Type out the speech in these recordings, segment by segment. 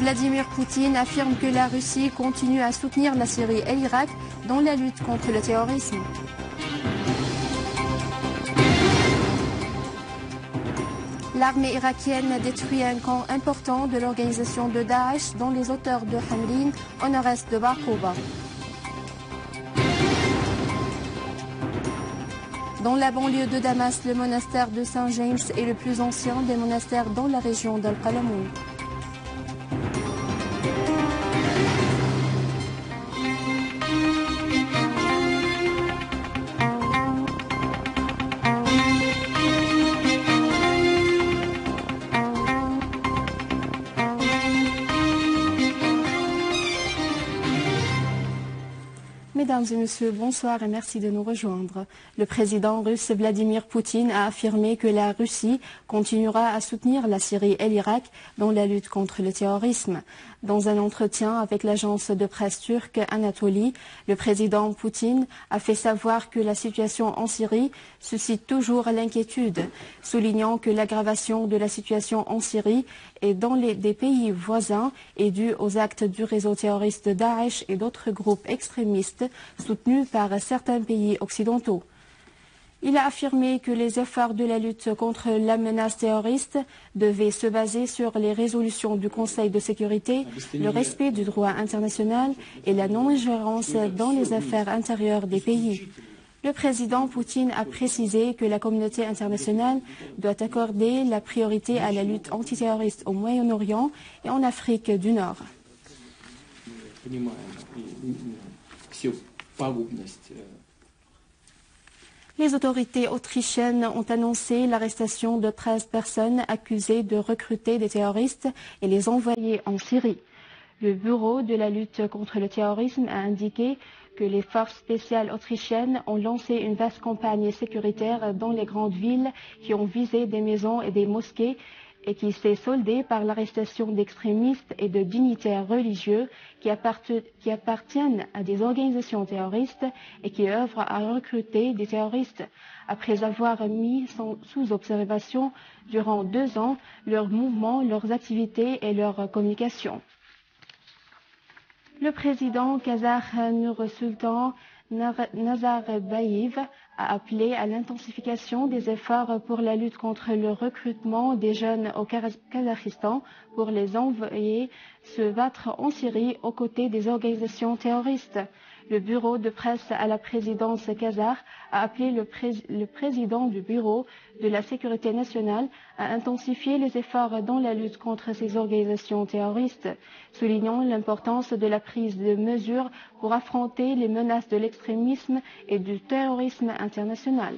Vladimir Poutine affirme que la Russie continue à soutenir la Syrie et l'Irak dans la lutte contre le terrorisme. L'armée irakienne détruit un camp important de l'organisation de Daesh dans les hauteurs de Hamrin, au nord-est de Baqouba. Dans la banlieue de Damas, le monastère de Saint-James est le plus ancien des monastères dans la région d'Al-Qalamoun. Mesdames et messieurs, bonsoir et merci de nous rejoindre. Le président russe Vladimir Poutine a affirmé que la Russie continuera à soutenir la Syrie et l'Irak dans la lutte contre le terrorisme. Dans un entretien avec l'agence de presse turque Anatolie, le président Poutine a fait savoir que la situation en Syrie suscite toujours l'inquiétude, soulignant que l'aggravation de la situation en Syrie et dans des pays voisins est due aux actes du réseau terroriste Daesh et d'autres groupes extrémistes soutenus par certains pays occidentaux. Il a affirmé que les efforts de la lutte contre la menace terroriste devaient se baser sur les résolutions du Conseil de sécurité, le respect du droit international et la non-ingérence dans les affaires intérieures des pays. Le président Poutine a précisé que la communauté internationale doit accorder la priorité à la lutte antiterroriste au Moyen-Orient et en Afrique du Nord. Les autorités autrichiennes ont annoncé l'arrestation de 13 personnes accusées de recruter des terroristes et les envoyer en Syrie. Le Bureau de la lutte contre le terrorisme a indiqué que les forces spéciales autrichiennes ont lancé une vaste campagne sécuritaire dans les grandes villes qui ont visé des maisons et des mosquées et qui s'est soldée par l'arrestation d'extrémistes et de dignitaires religieux qui appartiennent à des organisations terroristes et qui œuvrent à recruter des terroristes après avoir mis sous observation durant 2 ans leurs mouvements, leurs activités et leurs communications. Le président kazakh Nursultan Nazarbayev a appelé à l'intensification des efforts pour la lutte contre le recrutement des jeunes au Kazakhstan pour les envoyer se battre en Syrie aux côtés des organisations terroristes. Le bureau de presse à la présidence kazakh a appelé le président du bureau de la sécurité nationale à intensifier les efforts dans la lutte contre ces organisations terroristes, soulignant l'importance de la prise de mesures pour affronter les menaces de l'extrémisme et du terrorisme international.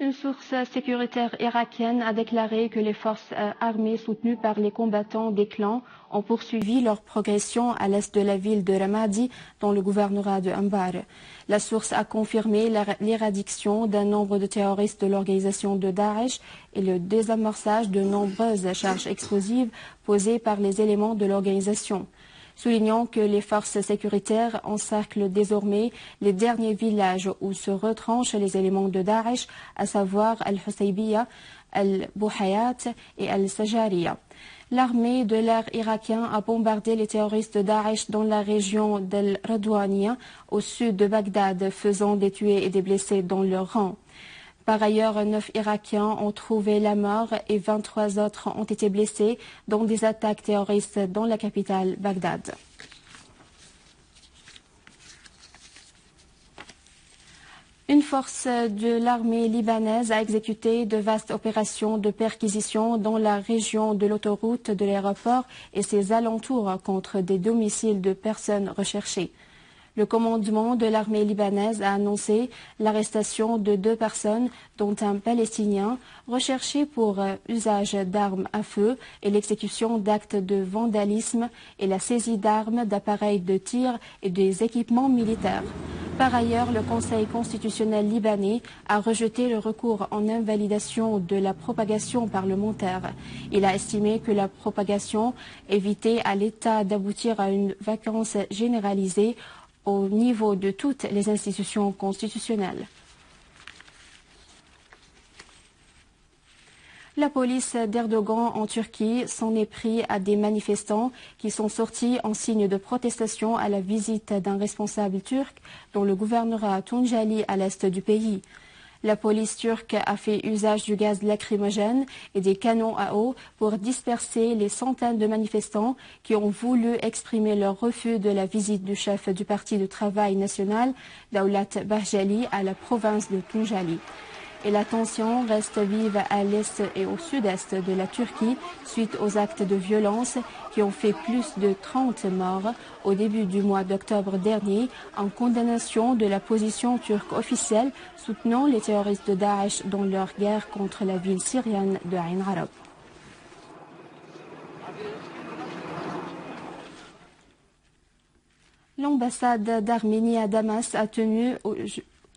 Une source sécuritaire irakienne a déclaré que les forces armées soutenues par les combattants des clans ont poursuivi leur progression à l'est de la ville de Ramadi, dans le gouvernorat de Anbar. La source a confirmé l'éradiction d'un nombre de terroristes de l'organisation de Daesh et le désamorçage de nombreuses charges explosives posées par les éléments de l'organisation, soulignant que les forces sécuritaires encerclent désormais les derniers villages où se retranchent les éléments de Daesh, à savoir Al-Husaybiya, Al-Bouhayat et Al-Sajariya. L'armée de l'air irakien a bombardé les terroristes de Daesh dans la région d'Al-Radouaniya, au sud de Bagdad, faisant des tués et des blessés dans leur rang. Par ailleurs, 9 Irakiens ont trouvé la mort et 23 autres ont été blessés dans des attaques terroristes dans la capitale, Bagdad. Une force de l'armée libanaise a exécuté de vastes opérations de perquisition dans la région de l'autoroute de l'aéroport et ses alentours contre des domiciles de personnes recherchées. Le commandement de l'armée libanaise a annoncé l'arrestation de 2 personnes, dont un Palestinien, recherché pour usage d'armes à feu et l'exécution d'actes de vandalisme et la saisie d'armes, d'appareils de tir et des équipements militaires. Par ailleurs, le Conseil constitutionnel libanais a rejeté le recours en invalidation de la propagation parlementaire. Il a estimé que la propagation évitait à l'État d'aboutir à une vacance généralisée au niveau de toutes les institutions constitutionnelles. La police d'Erdogan en Turquie s'en est pris à des manifestants qui sont sortis en signe de protestation à la visite d'un responsable turc dans le gouvernorat Tunceli à l'est du pays. La police turque a fait usage du gaz lacrymogène et des canons à eau pour disperser les centaines de manifestants qui ont voulu exprimer leur refus de la visite du chef du Parti du Travail national, Devlet Bahçeli, à la province de Tunceli. Et la tension reste vive à l'est et au sud-est de la Turquie suite aux actes de violence qui ont fait plus de 30 morts au début du mois d'octobre dernier en condamnation de la position turque officielle soutenant les terroristes de Daesh dans leur guerre contre la ville syrienne de Ain Arab. L'ambassade d'Arménie à Damas a tenu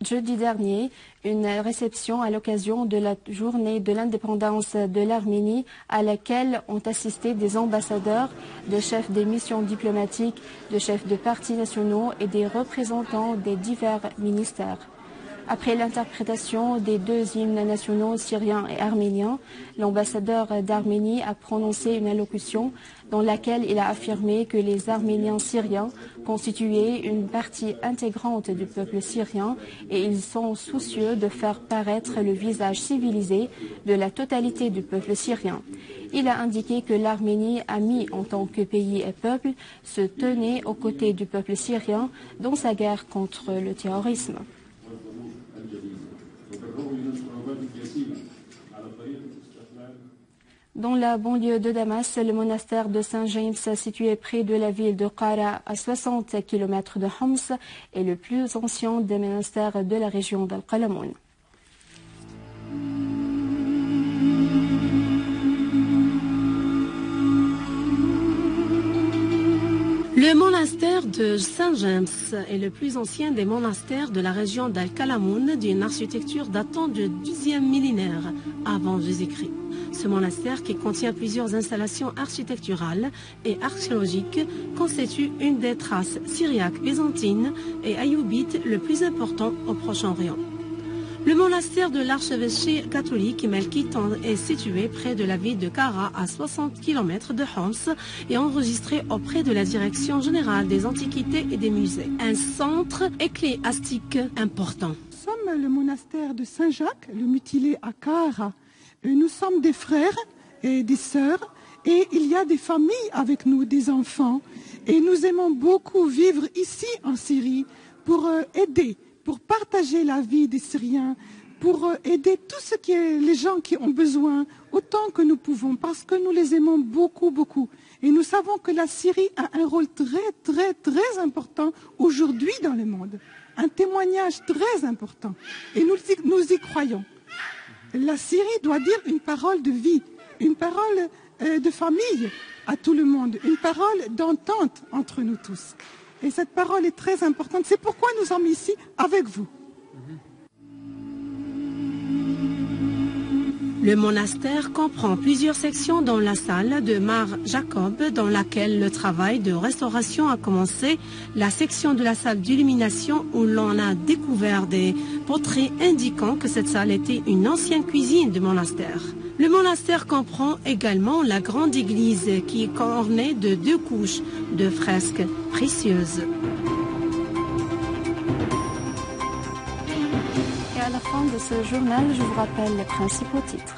jeudi dernier une réception à l'occasion de la journée de l'indépendance de l'Arménie à laquelle ont assisté des ambassadeurs, des chefs des missions diplomatiques, des chefs de partis nationaux et des représentants des divers ministères. Après l'interprétation des 2 hymnes nationaux syriens et arméniens, l'ambassadeur d'Arménie a prononcé une allocution dans laquelle il a affirmé que les Arméniens syriens constituaient une partie intégrante du peuple syrien et ils sont soucieux de faire paraître le visage civilisé de la totalité du peuple syrien. Il a indiqué que l'Arménie, amie en tant que pays et peuple, se tenait aux côtés du peuple syrien dans sa guerre contre le terrorisme. Dans la banlieue de Damas, le monastère de Saint-James, situé près de la ville de Qara, à 60 km de Homs, est le plus ancien des monastères de la région d'Al-Qalamoun. Le monastère de Saint-James est le plus ancien des monastères de la région d'Al-Qalamoun, d'une architecture datant du 10e millénaire avant Jésus-Christ. Ce monastère, qui contient plusieurs installations architecturales et archéologiques, constitue une des traces syriaques, byzantines et ayyoubites le plus important au Proche-Orient. Le monastère de l'archevêché catholique melkite est situé près de la ville de Qara, à 60 km de Homs, et enregistré auprès de la Direction générale des antiquités et des musées, un centre ecclésiastique important. Nous sommes le monastère de Saint-Jacques, le mutilé à Qara. Nous sommes des frères et des sœurs, et il y a des familles avec nous, des enfants, et nous aimons beaucoup vivre ici en Syrie pour aider, pour partager la vie des Syriens, pour aider tous les gens qui ont besoin, autant que nous pouvons, parce que nous les aimons beaucoup, beaucoup. Et nous savons que la Syrie a un rôle très, très, très important aujourd'hui dans le monde. Un témoignage très important. Et nous y croyons. La Syrie doit dire une parole de vie, une parole de famille à tout le monde, une parole d'entente entre nous tous. Et cette parole est très importante. C'est pourquoi nous sommes ici avec vous. Le monastère comprend plusieurs sections, dont la salle de Mar Jacob, dans laquelle le travail de restauration a commencé, la section de la salle d'illumination où l'on a découvert des poteries indiquant que cette salle était une ancienne cuisine du monastère. Le monastère comprend également la grande église qui est ornée de 2 couches de fresques précieuses. À la fin de ce journal, je vous rappelle les principaux titres.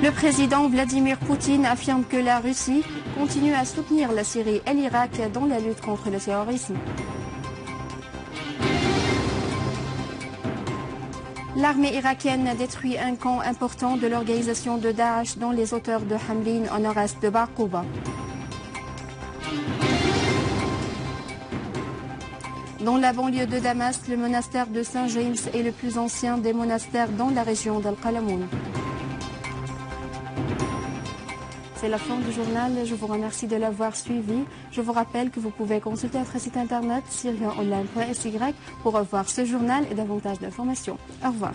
Le président Vladimir Poutine affirme que la Russie continue à soutenir la Syrie et l'Irak dans la lutte contre le terrorisme. L'armée irakienne a détruit un camp important de l'organisation de Daesh dans les hauteurs de Hamrin au nord-est de Baqouba. Dans la banlieue de Damas, le monastère de Saint James est le plus ancien des monastères dans la région d'Al-Qalamoun. C'est la fin du journal. Je vous remercie de l'avoir suivi. Je vous rappelle que vous pouvez consulter notre site internet syrianonline.sy pour revoir ce journal et davantage d'informations. Au revoir.